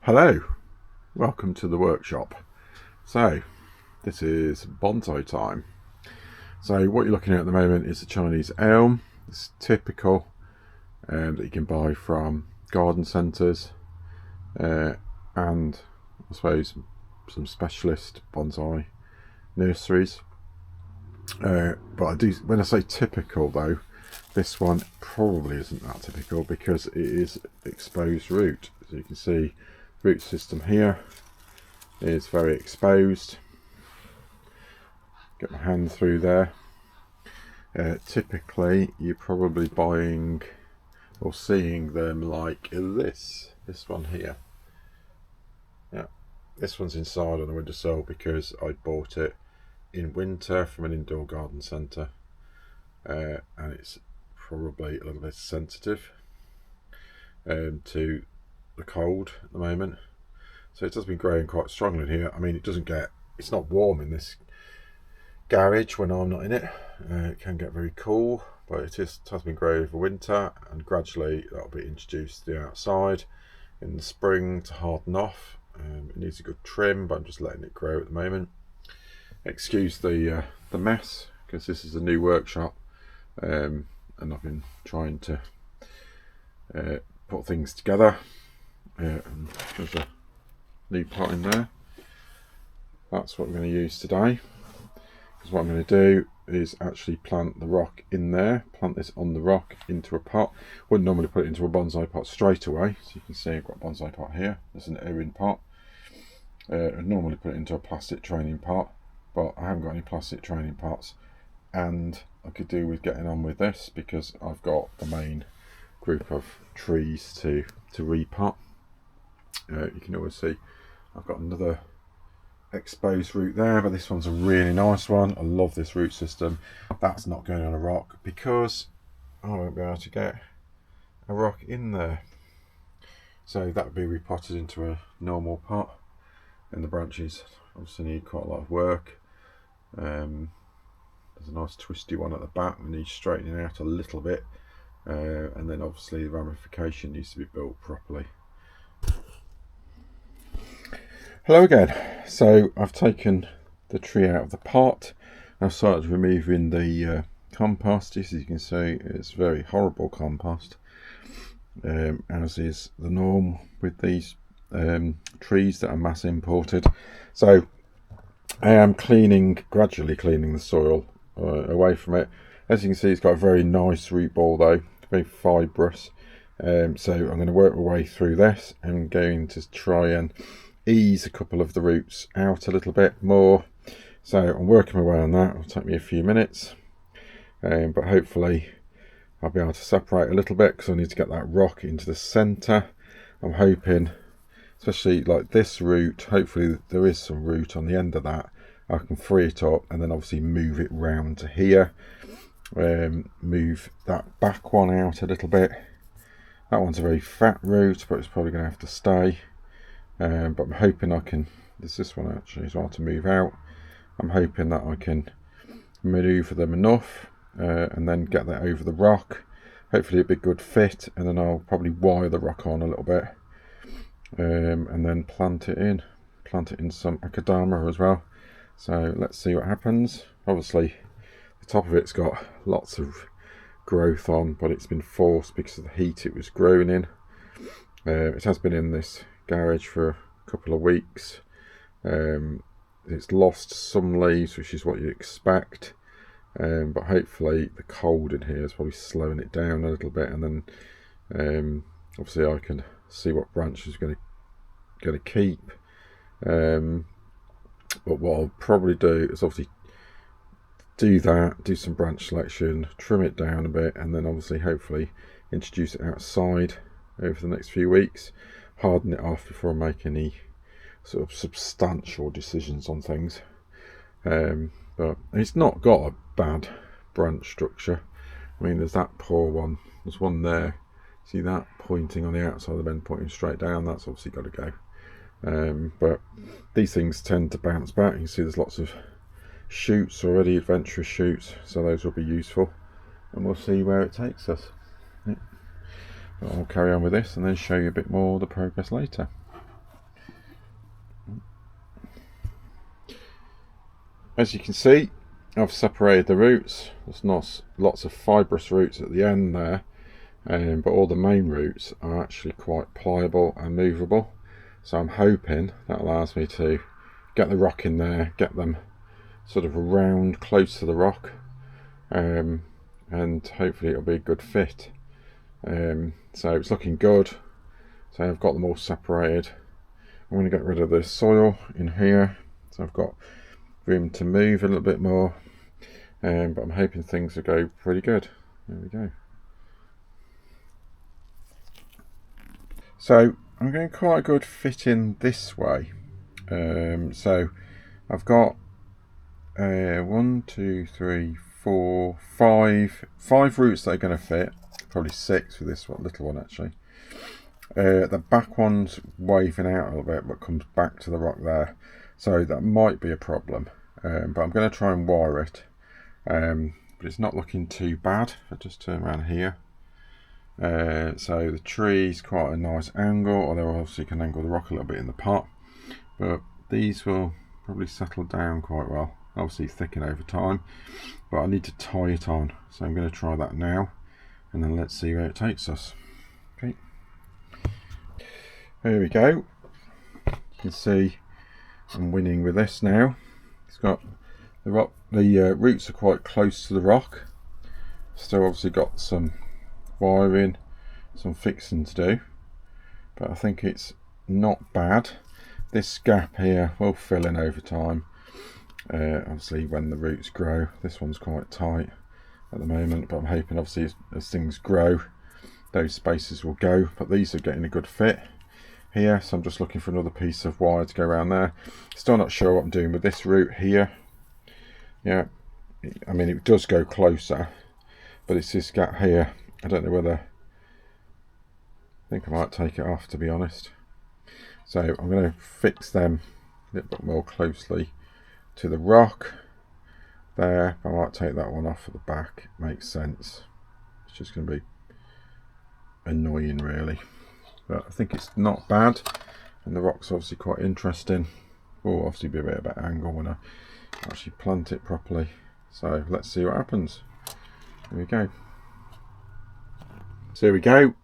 Hello, welcome to the workshop. So this is bonsai time. So what you're looking at the moment is a Chinese elm. It's typical that you can buy from garden centres and I suppose some specialist bonsai nurseries. But I do, when I say typical though, this one probably isn't that typical because it is exposed root. So you can see root system here is very exposed. Get my hand through there. Typically you're probably buying or seeing them like this one here. Yeah, this one's inside on the windowsill because I bought it in winter from an indoor garden centre, and it's probably a little bit sensitive to the cold at the moment, so it has been growing quite strongly in here. I mean, it's not warm in this garage when I'm not in it. It can get very cool, but it has been growing over winter, and gradually that'll be introduced to the outside in the spring to harden off. It needs a good trim, but I'm just letting it grow at the moment. Excuse the mess because this is a new workshop, and I've been trying to put things together. And there's a new pot in there. That's what we're going to use today, because what I'm going to do is actually plant the rock in there, plant this on the rock into a pot. Wouldn't normally put it into a bonsai pot straight away, so you can see I've got a bonsai pot here. There's an earring pot. I'd normally put it into a plastic training pot, but I haven't got any plastic training pots, and I could do with getting on with this because I've got the main group of trees to repot. You can always see I've got another exposed root there, but this one's a really nice one. I love this root system. That's not going on a rock because I won't be able to get a rock in there, so that would be repotted into a normal pot, and the branches obviously need quite a lot of work. There's a nice twisty one at the back that needs straightening out a little bit, and then obviously the ramification needs to be built properly. Hello again. So I've taken the tree out of the pot. I've started removing the compost. As you can see, it's very horrible compost, as is the norm with these trees that are mass imported. So I am gradually cleaning the soil away from it. As you can see, it's got a very nice root ball though, very fibrous. So I'm going to work my way through this. I'm going to try and ease a couple of the roots out a little bit more. So I'm working my way on that. It'll take me a few minutes, but hopefully I'll be able to separate a little bit because I need to get that rock into the centre. I'm hoping, especially like this root, hopefully there is some root on the end of that. I can free it up and then obviously move it round to here. Move that back one out a little bit. That one's a very fat root, but it's probably going to have to stay. But I'm hoping I can, there's this one actually as well to move out. I'm hoping that I can manoeuvre them enough and then get that over the rock. Hopefully it'll be a good fit, and then I'll probably wire the rock on a little bit, and then plant it in some akadama as well. So let's see what happens. Obviously the top of it's got lots of growth on, but it's been forced because of the heat it was growing in. It has been in this garage for a couple of weeks. It's lost some leaves, which is what you expect, but hopefully the cold in here is probably slowing it down a little bit, and then obviously I can see what branches are going to keep. But what I'll probably do is obviously do some branch selection, trim it down a bit, and then obviously hopefully introduce it outside over the next few weeks, harden it off before I make any sort of substantial decisions on things. But it's not got a bad branch structure. I mean, there's that poor one, there's one there, see that pointing on the outside of the bend, pointing straight down, that's obviously got to go. But these things tend to bounce back. You can see there's lots of shoots already, adventurous shoots, so those will be useful, and we'll see where it takes us. Yeah. I'll carry on with this and then show you a bit more of the progress later. As you can see, I've separated the roots. There's not lots of fibrous roots at the end there, but all the main roots are actually quite pliable and movable. So I'm hoping that allows me to get the rock in there, get them sort of around close to the rock, and hopefully it'll be a good fit. So it's looking good. So I've got them all separated. I'm going to get rid of the soil in here, so I've got room to move a little bit more, but I'm hoping things will go pretty good. There we go. So I'm getting quite a good fit in this way. So I've got 1, 2, 3, 4, 5 roots that are going to fit. Probably 6 with this little one actually. The back one's waving out a little bit, but comes back to the rock there, so that might be a problem. But I'm going to try and wire it. But it's not looking too bad. If I just turn around here. So the tree's quite a nice angle, although obviously you can angle the rock a little bit in the pot. But these will probably settle down quite well. Obviously thicken over time, but I need to tie it on. So I'm going to try that now, and then let's see where it takes us. Okay. There we go. You can see I'm winning with this now. It's got the rock. The roots are quite close to the rock. Still obviously got some wiring, some fixing to do, but I think it's not bad. This gap here will fill in over time. Obviously when the roots grow. This one's quite tight at the moment, but I'm hoping obviously as things grow, those spaces will go. But these are getting a good fit here, so I'm just looking for another piece of wire to go around there. Still not sure what I'm doing with this root here. Yeah, I mean it does go closer, but it's this gap here. I don't know whether, I think I might take it off, to be honest. So I'm going to fix them a little bit more closely to the rock there. I might take that one off at the back. It makes sense. It's just going to be annoying really, but I think it's not bad, and the rock's obviously quite interesting. Will obviously be a bit of an angle when I actually plant it properly. So let's see what happens. Here we go. So here we go.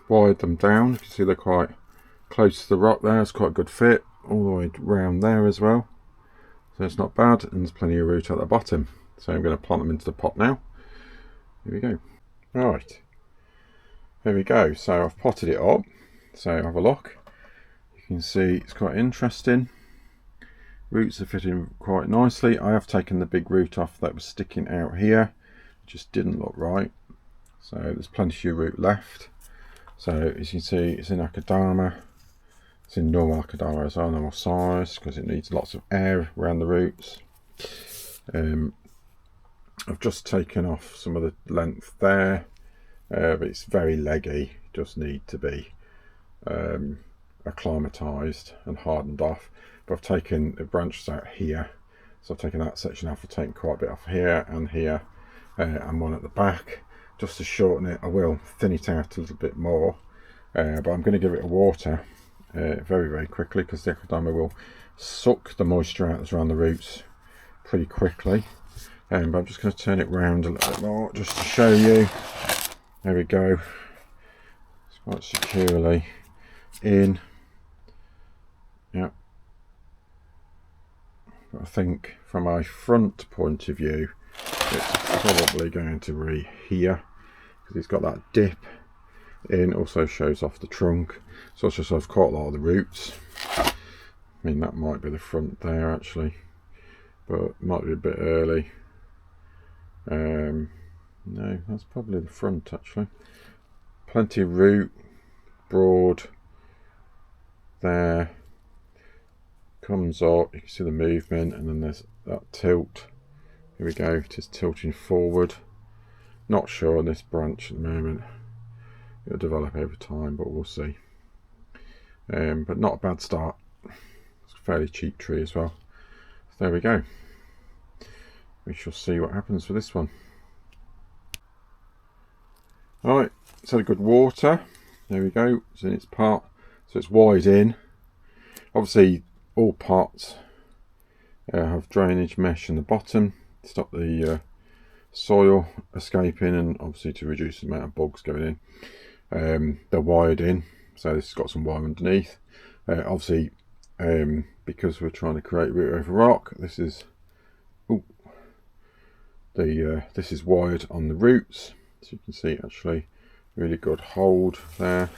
Wired them down. You can see they're quite close to the rock there. It's quite a good fit all the way around there as well. So it's not bad, and there's plenty of root at the bottom. So I'm going to plant them into the pot now. Here we go. Right. There we go. So I've potted it up. So have a look. You can see it's quite interesting. Roots are fitting quite nicely. I have taken the big root off that was sticking out here. It just didn't look right. So there's plenty of root left. So as you can see, it's in Akadama. It's in normal Akadama as well, normal size, because it needs lots of air around the roots. I've just taken off some of the length there, but it's very leggy. It does need to be acclimatized and hardened off. But I've taken the branches out here, so I've taken that section off. I've taken quite a bit off here and here, and one at the back, just to shorten it. I will thin it out a little bit more, but I'm going to give it a water very, very quickly, because the Akadama will suck the moisture out that's around the roots pretty quickly. But I'm just going to turn it round a little bit more just to show you. There we go. It's quite securely in. Yeah. But I think from a front point of view, it's probably going to be here, because it's got that dip in. Also shows off the trunk, so it's just I've caught a lot of the roots. I mean, that might be the front there actually, but it might be a bit early. No, that's probably the front actually. Plenty of root, broad there, comes up, you can see the movement, and then there's that tilt. Here we go, it is tilting forward. Not sure on this branch at the moment. It'll develop over time, but we'll see. But not a bad start. It's a fairly cheap tree as well. So there we go. We shall see what happens with this one. Alright, it's had a good water. There we go, it's in its pot. So it's wide in. Obviously all pots have drainage mesh in the bottom to stop the soil escaping, and obviously to reduce the amount of bugs going in. They're wired in, so this has got some wire underneath. Obviously, because we're trying to create root over rock, this is this is wired on the roots, so you can see actually really good hold there.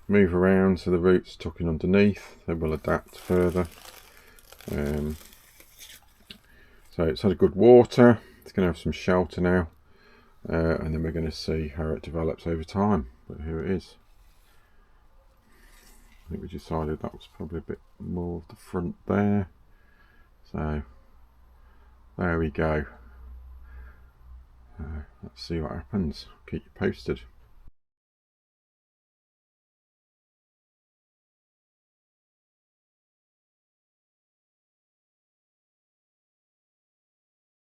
Move around so the roots tucking underneath, they will adapt further. So it's had a good water, it's going to have some shelter now, and then we're going to see how it develops over time. But here it is. I think we decided that was probably a bit more of the front there, so there we go. Let's see what happens. Keep you posted.